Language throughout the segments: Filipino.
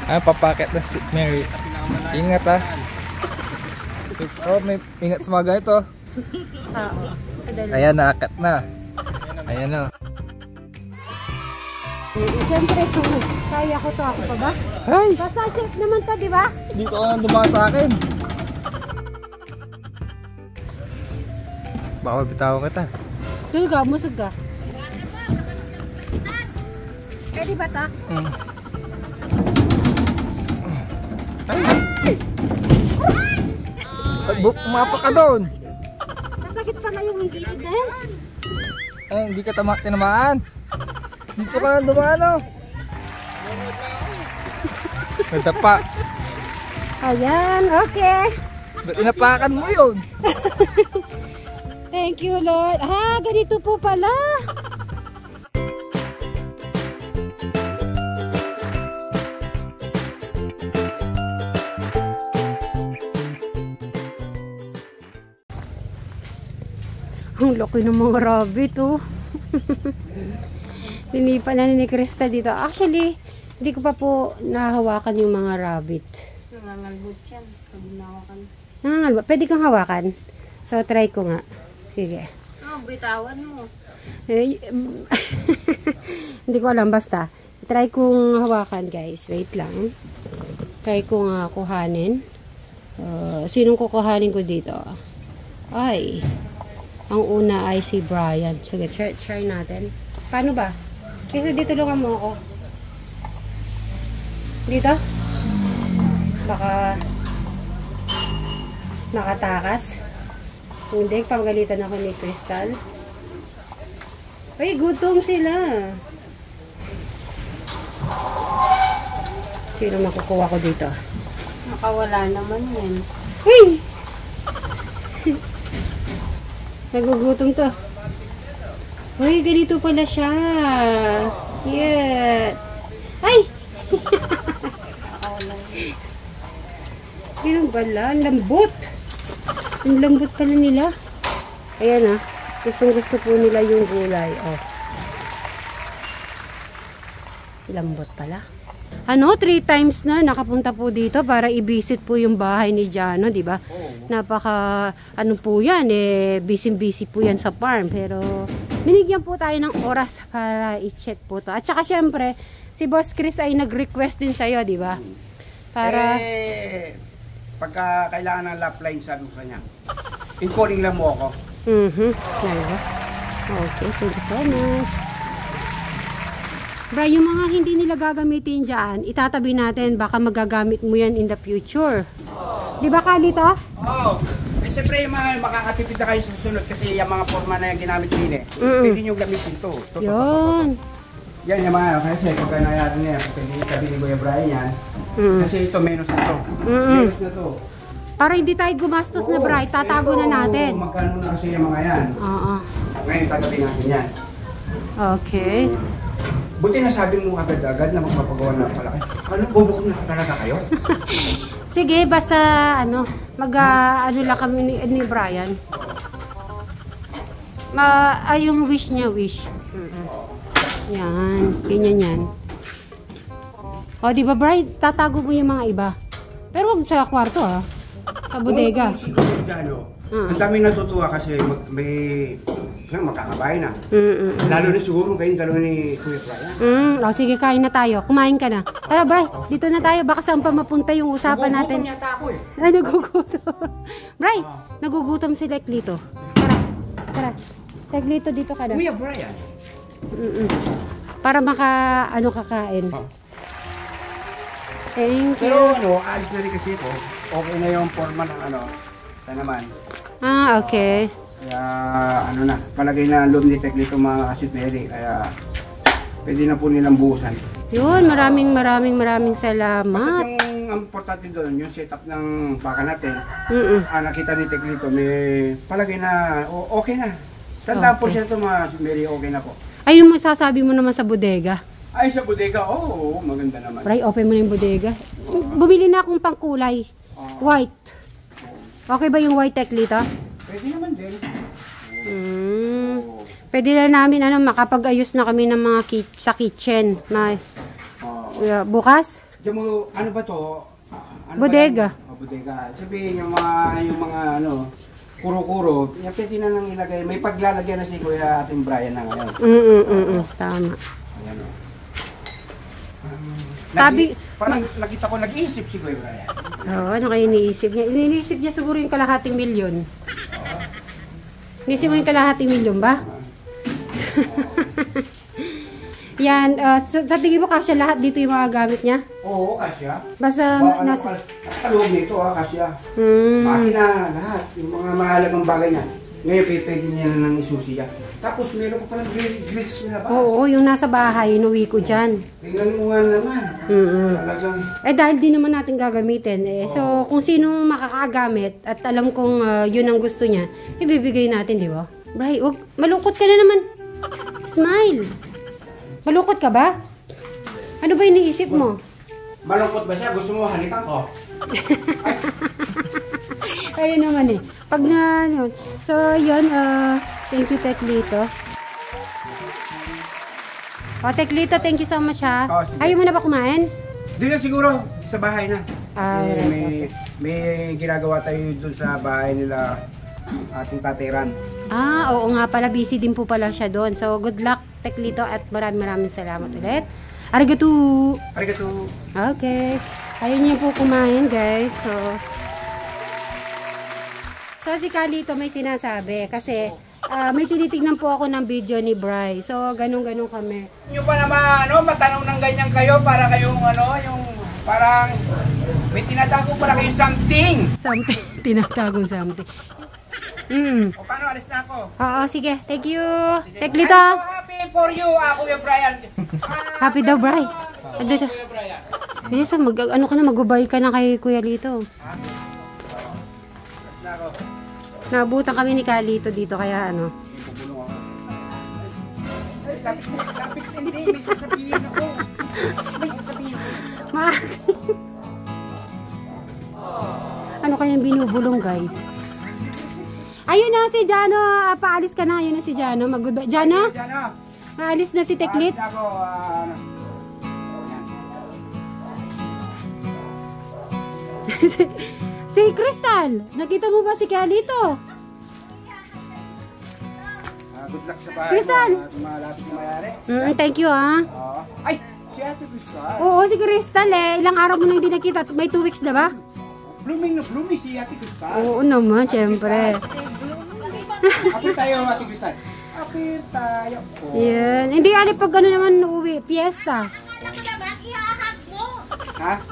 Ay, papakit na si Mary. Ingat ha. Oh, may ingat sa mga ganito. Ayan, naakat na. Ayan o. Siyempre ito, kaya ko to. Ako pa ba? Ay! Basta safe naman to, di ba? Dito ka nang dumaan sa akin. Baka bitawan kita. Dito ka, musog ka. Pwede ba ta? Ay! Umapa ka doon! Nasakit pa na yung gilid na yan. Eh, hindi ka tinamaan. Dito ka nang dumaan o. Nadapa. Ayan, okay. Ba't inapakan mo yun? Thank you, Lord. Ah, ganito po pala. Ang laki ng mga rabbit, oh. Linipan na ni Krista dito. Actually, hindi ko pa po nahawakan yung mga rabbit. Nangangalbot yan. Pag nahawakan. Nangangalbot. Pwede kang hawakan. So, try ko nga. Sige. Oh, bitawan mo. Hindi ko alam. Basta. Try kong hawakan, guys. Wait lang. Try kong kuhanin. Sinong kukuhanin ko dito? Ay. Ang una ay si Brian. Sige, try natin. Paano ba? Kasi dito tulungan mo ako. Dito? Baka makatakas. Hindi, pagalitan ako ni Crystal. Ay, gutom sila. Sino makukuha ko dito? Nakawala naman yan. Hey! Nagugutom to. Uy, ganito pala siya. Cute. Ay! Ganun pala. Ang lambot. Ang lambot pala nila. Ayan ah. Gusto po nila yung gulay. Oh. Lambot pala. Ano, 3 times na nakapunta po dito para i-visit po yung bahay ni Jano, di ba? Napaka, ano po yan, busy-busy po yan sa farm. Pero, binigyan po tayo ng oras para i-check po to. At saka, syempre, si Boss Chris ay nag-request din sa'yo, di ba? Para... pagka kailangan ng lap line, sabi ko sa niya, i-calling lang mo ako. Okay, thank you so much. Bra, yung mga hindi nila gagamitin dyan, itatabi natin, baka magagamit mo yan in the future. Di ba, Kalito? Oo. Eh, siyempre, yung mga makakatipid na kayo sa susunod kasi yung mga forma na yung ginamit din pwede nyo gamitin ito. Yun. Yan yung mga, kasi pagka nangyari na yan, pagka ni Kuya Brian yan, kasi ito, menos na ito. Menos na ito. Para hindi tayo gumastos na, Bra, tatago na natin. Magkano na kasi yung mga yan. Oo. Ngayon, tatabi natin yan. Okay. Buti na sabi mo agad-agad na magpapagawa na palaki. Ano, bubukod na talaga kayo? Sige, basta ano, ano lang kami ni Brian. Yung wish niya, wish. Yan, ganyan yan. O, di ba, Brian, tatago mo yung mga iba. Pero wag sa kwarto, ha. Sa bodega. Kung siguro dyan, ang dami natutuwa kasi may magkakabay na. Lalo na siguro kayong dalawa ni Kuya Brian. O, sige, kain na tayo. Kumain ka na. Tara, Bray, dito na tayo. Baka saan pa mapunta yung usapan natin. Nagugutom yata ako eh. Ay, nagugutom. Bray, nagugutom si Leklito. Tara. Leklito, dito ka na. Kuya Brian. Para kakain. Thank you. Pero alis na rin kasi ko. Okay na yung forma ng tanaman. Okay. Kaya palagay na loob ni Leklito mga kasiperi. Kaya pwede na po nilang buhusan. Yun, maraming salamat. Basta yung importante doon, yung setup ng baka natin. Nakita ni Leklito, may palagay na okay na. 100% mga kasiperi okay na po. Ay, yung masasabi mo naman sa bodega. Ay, sa bodega, oo, maganda naman. Bray, open mo na yung bodega. Bumili na akong pangkulay. White. Okay ba yung white Leklito? Pwede naman din. Pwede na namin makapag-ayos na kami ng mga sa kitchen. Bukas? Diyan mo, ano ba to? Ano Bodega. Ba bodega. Sabihin yung mga ano, kuro-kuro, yan pwede na nang ilagay. May paglalagyan na si Kuya ating Brian na ngayon. Tama. Ayan o. Parang nakita ko, nag-iisip si Kuya Brian. Oo, ano kayo iniisip niya? Iniisip niya siguro yung kalahating milyon. Iniisip mo yung kalahating milyon ba? Yan, sa tingin mo kasya lahat dito yung mga gamit niya? Oo, kasya. Basta nasa... Kaloob nito kasya. Makina, lahat. Yung mga mahalagang bagay niya. Ngayon, pwede niya na nang isusi yan. Tapos meron ko palang grills na labas. Oo, yung nasa bahay, inuwi ko dyan. Tingnan mo nga naman. Talagang... Dahil di naman natin gagamitin. So, kung sinong makakagamit at alam kong yun ang gusto niya, ibibigay natin, di ba? Bray, malungkot ka na naman. Smile. Malungkot ka ba? Ano ba iniisip mo? Malungkot ba siya? Gusto mo halikan ko? Ayun naman eh. Pag na, yun. So, yun, thank you, Teklito. Teklito, thank you so much, ha. Ayaw mo na ba kumain? Doon na siguro, sa bahay na. Kasi Right. may ginagawa tayo doon sa bahay nila, ating kateran. Oo nga pala, busy din po pala siya doon. So, good luck, Teklito, at maraming salamat ulit. Arigato! Arigato! Okay. Ayun niya po kumain, guys. So si Kalito may sinasabi kasi may tinitignan po ako ng video ni Bry. So, ganun-ganun kami. Nyo pa naman, matanong ng ganyan kayo para kayong, yung parang may tinatago para kayong something. Something. Tinatagong something. O paano, alis na ako. Oo, sige. Thank you. Sige. Teklito. I'm so happy for you, Kuya Brian. Happy daw, Bry. Kuya Brian. Yes, ano ka na, magbabay ka na kay Kuya Lito. Alis na ako. Naabutan kami ni Kalito dito, kaya ano. Ipupulong ako. Ay, lapit hindi. May sasabihin ako. May sasabihin ako. Ano kayang binubulong, guys? Ayun na si Jano. Paalis ka na. Ayun na si Jano. Mag-goodbye. Jano? Paalis na si Teklits. Alis ako. Si Crystal. Nakita mo ba si Kalito? Good luck sa bahay. Crystal! Malapit na mayari. Thank you, ha. Ay, si Ate Crystal. Oo, si Crystal eh. Ilang araw mo nang hindi nakita. May 2 weeks na ba? Blooming na blooming si Ate Crystal. Oo naman, syempre. Apir tayo, Ate Crystal. Apir tayo. Yan. Hindi, ali pag ano naman uwi. Fiesta. Akala ko naman, ihahag mo. Ha?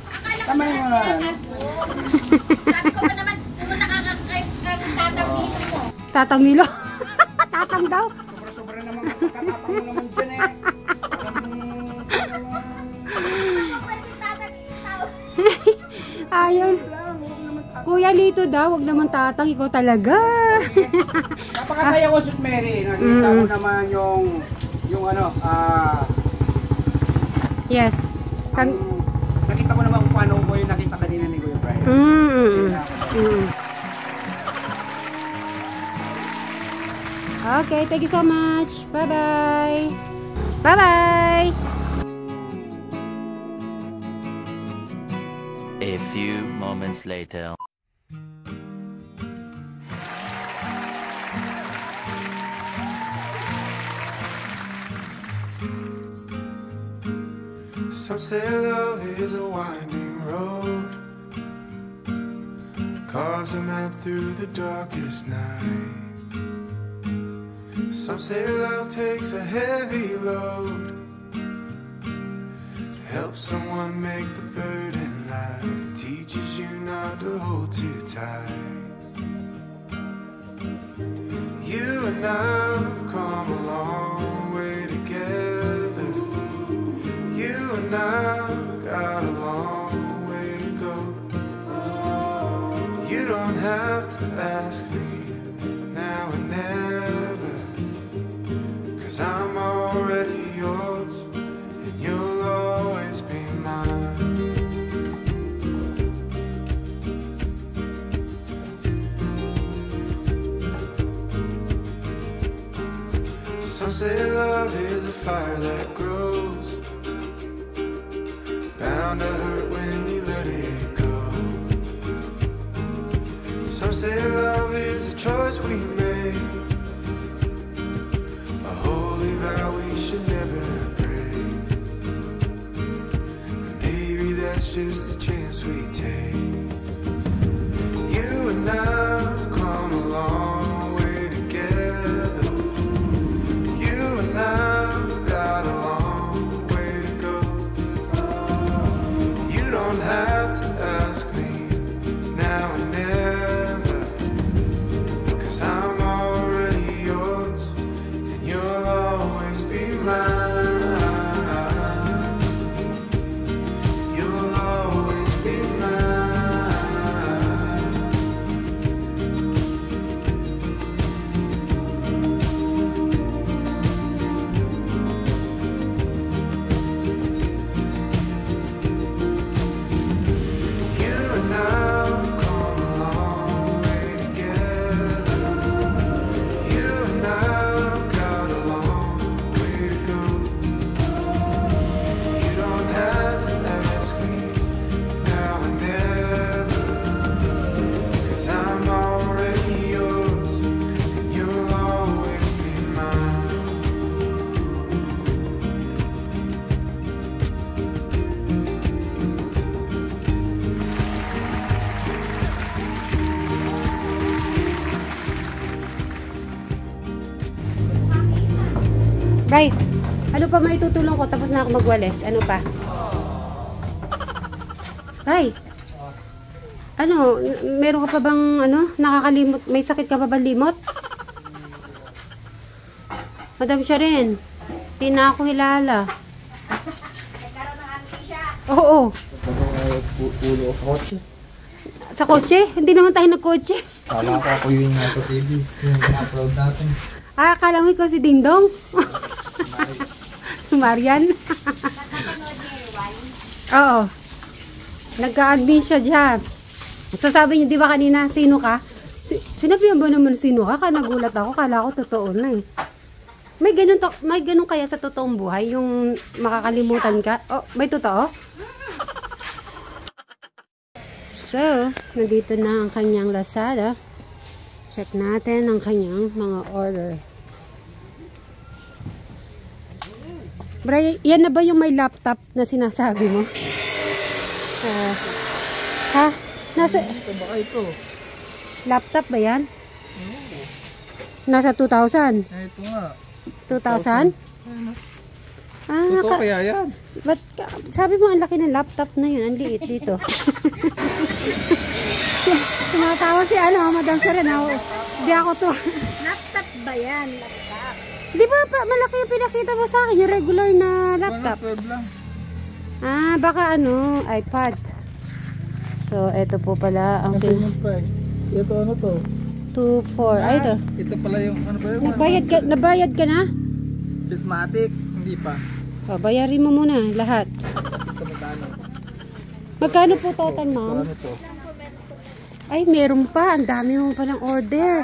Tama yung mga... Sabi ko pa naman, kung nakakatatamilo mo. Tatamilo. Tatang daw. Sobra-sobra naman pagkatapang mo naman dyan eh. Pwede tatag-itaw. Ayun. Kuya Lito daw, wag naman tatang. Ikaw talaga. Napakasaya ko, Sweet Mary. Nakita mo naman yung ano, Yes. nakita mo naman kung paano ko yung nakita kanina ni Kuya Brian. Okay, thank you so much. Bye-bye. Bye-bye. A few moments later. Some say love is a winding road, carves a map through the darkest night. Some say love takes a heavy load, helps someone make the burden light, teaches you not to hold too tight. You and I have come a long way together. You and I got a long way to go. You don't have to ask me now or never, 'cause I'm already yours and you'll always be mine. Some say love is a fire that grows, bound bound to hurt when you let it go. Some say love is a choice we make, a holy vow we should never break. Maybe that's just the chance we take. You and I have come a long way together. You and I have got a long way to go. You don't have to ask me now and never, 'cause I'm already yours and you'll always be mine. You'll always be mine. You and I have come a long way together. You and I have got a long way to go. You don't have to ask me now and never, 'cause I'm already yours and you'll always be mine. Bray, ano pa may tutulong ko tapos na ako magwalis? Ano pa? Bray, ano, meron ka pa bang ano, nakakalimot, may sakit ka pa bang limot? Madam siya rin. Di na ako hilala. Oo. Pulo ko sa kotse. Sa kotse? Hindi naman tayo nagkotse. Kala ko ako yung nasa TV. Yung na-upload natin. Ah, akala mo ikaw si Ding Dong? Marian? Oo. Nagka-admin siya dyan. So sabi niyo, di ba kanina, sino ka? Sinabihan ba naman sino ka? Nagulat ako, kala ko totoo na eh. May ganun kaya sa totoong buhay, yung makakalimutan ka? Oh, may totoo? So, nandito na ang kanyang Lazada. Check natin ang kanyang mga order. Bray, yan na ba yung may laptop na sinasabi mo? Ha? Nasa... Ito baka ito. Laptop ba yan? Nasa 2,000? Ito nga. 2,000? Ah, Ito kaya yan. Ba't sabi mo ang laki ng laptop na yun, ang liit dito. Tumatawa si Madam Serena. Hindi ako to. Laptop ba yan? Laptop. Di ba malaki yung pinakita mo sa akin, yung regular na laptop? 12 lang. Ah, baka iPad. So, eto po pala ang Kasi yung price. Ito ano to? 2,400. Ay, ito. Ito pala yung ano ba yun? Nabayad ka na? Sitmatic. Hindi pa. O, bayarin mo muna lahat. Ito magkano? Magkano po total, ma'am? Ano to? Ay, meron pa. Ang dami mo pa ng order.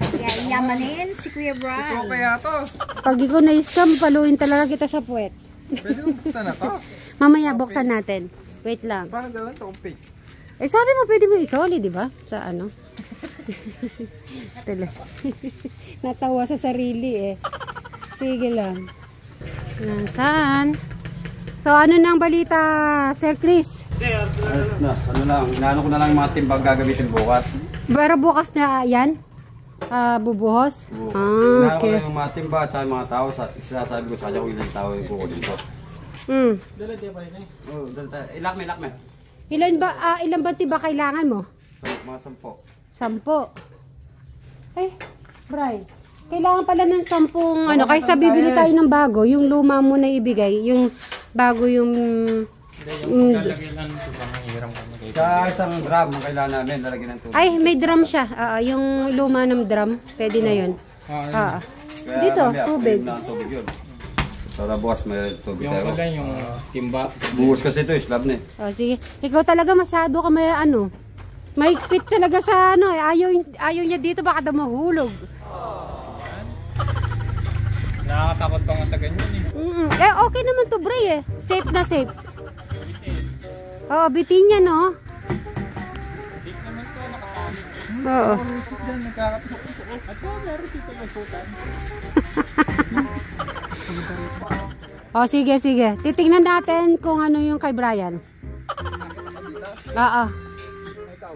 Kaya yamanin si Kuya Ito Brian. kaya to. Pag ikaw na-scam, paluin talaga kita sa puwet. Pwede mo buksan na to. Mamaya, buksan natin. Wait lang. Paano gawin to kung fake? Eh, sabi mo, pwede mo isoli, di ba? Sa ano? Natawa sa sarili eh. Sige lang. Nasaan? So, ano nang balita, Sir Chris? Ayos na. Ano lang, inaano ko na lang yung mga timbang gagamitin bukas. Pero bukas na yan? Bubuhos? Inaano Ah, ko okay. na yung mga timba at saka yung mga tao. Sinasabi ko sa kanya kung ilang tao yung kukunin ko. Oh, ilak me. Ilan ba tiba kailangan mo? Mga 10. 10. Ay, Bray. Kailangan pala ng 10 ano. Kaysa bibili tayo ng bago, yung luma mo na ibigay. Yung bago yung... Sa isang drum ang kailangan namin, lalagyan ng tubig. Ay, may drum siya. Yung luma ng drum, pwede na yun. Kaya Dito, mamaya, tubig. pwede na ang tubig yun. Para bukas may tubig Yung tayo. pala yung timba. Bukas kasi ito, slab na eh. Sige. Ikaw talaga masyado ka may mahigpit talaga sa ayaw niya dito, baka daw mahulog. Nakakatakot pa nga sa ganyan eh. Eh, okay naman to, Bray eh. Safe na safe. Oo, bitin niya, no? Safe naman to, nakakamit. Oo. Lusot dyan, nagkakatusok. At meron dito lusutan. Oh, sige, sige. Titingnan natin kung ano yung kay Brian. Oo. Ikaw.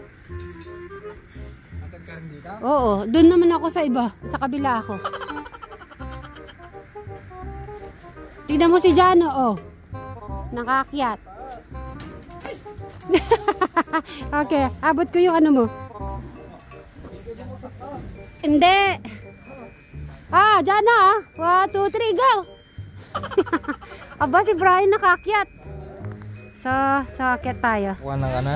Atag ka rin dito? Oo, doon naman ako sa iba. Sa kabila ako. Tignan mo si Jano, oh. Nakakyat. Okay, abot ko yung ano mo. Hindi. Ah, Jano, ah. 1, 2, 3, go! Aba, si Brian nakakyat. So, akyat tayo. Wana ka na?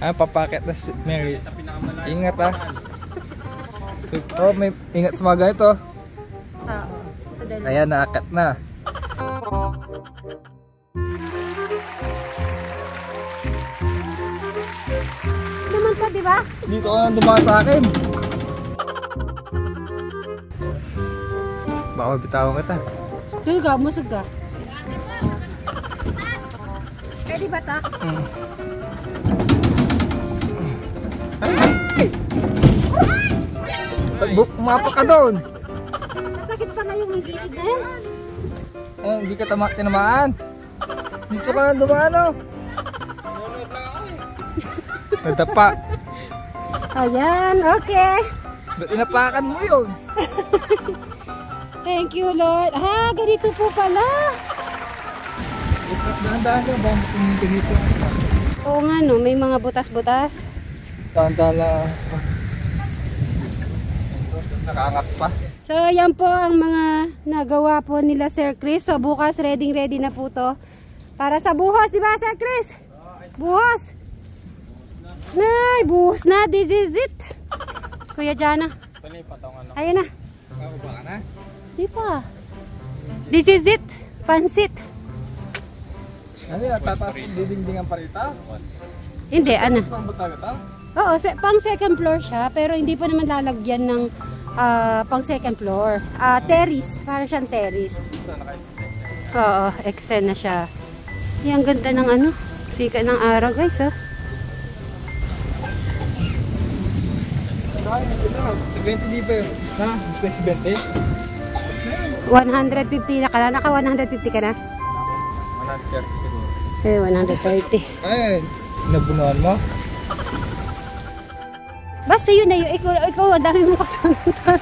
Ay, papakit na si Mary. Ingat ah. Oh, may ingat sa mga ganito. Oo. Ayan, naakat na. Naman ka, di ba? Dito ka nang dumaan sa akin. Baka mabitawan kita. Dito ka, musog ka. Pwede ba ta? Mapa ka doon. Nasakit pa na yung gilid na yan. Eh, hindi ka tinamaan. Dito ka nang dumaan, oh. Nadapa. Ayan, okay. Inapakan mo yun. Thank you, Lord. Ah, ganito po pala. Dahan-dahan ka ba? Pumunta dito. Oo nga, no. May mga butas-butas. Dahan-dahan lang. Nakaangat pa. So, yan po ang mga nagawa po nila Sir Chris. So, bukas ready na po to. Para sa buhos, di ba, Sir Chris? Buhos. Nay, buhos na. This is it. Kuya Jana. Ayan na. Nakababa ka na? Di pa. This is it. Pansit. Ano yan? Tataas kong didingdingan pa rito? Hindi, ano. Saan ba tayo ito? Oo, pang second floor siya. Pero hindi pa naman lalagyan ng pang second floor. Terrace. Para siyang terrace. Oo, extend na siya. Yan, ganda ng ano. Sika ng araw, guys, oh. Sa 20 di ba yun? Isna? Isna si 20? 150 na ka na. Naka 150 ka na? 130 siguro. Eh, 130. Ay, nabunuan mo? Basta yun na yun. Ikaw ang dami mong katanungan.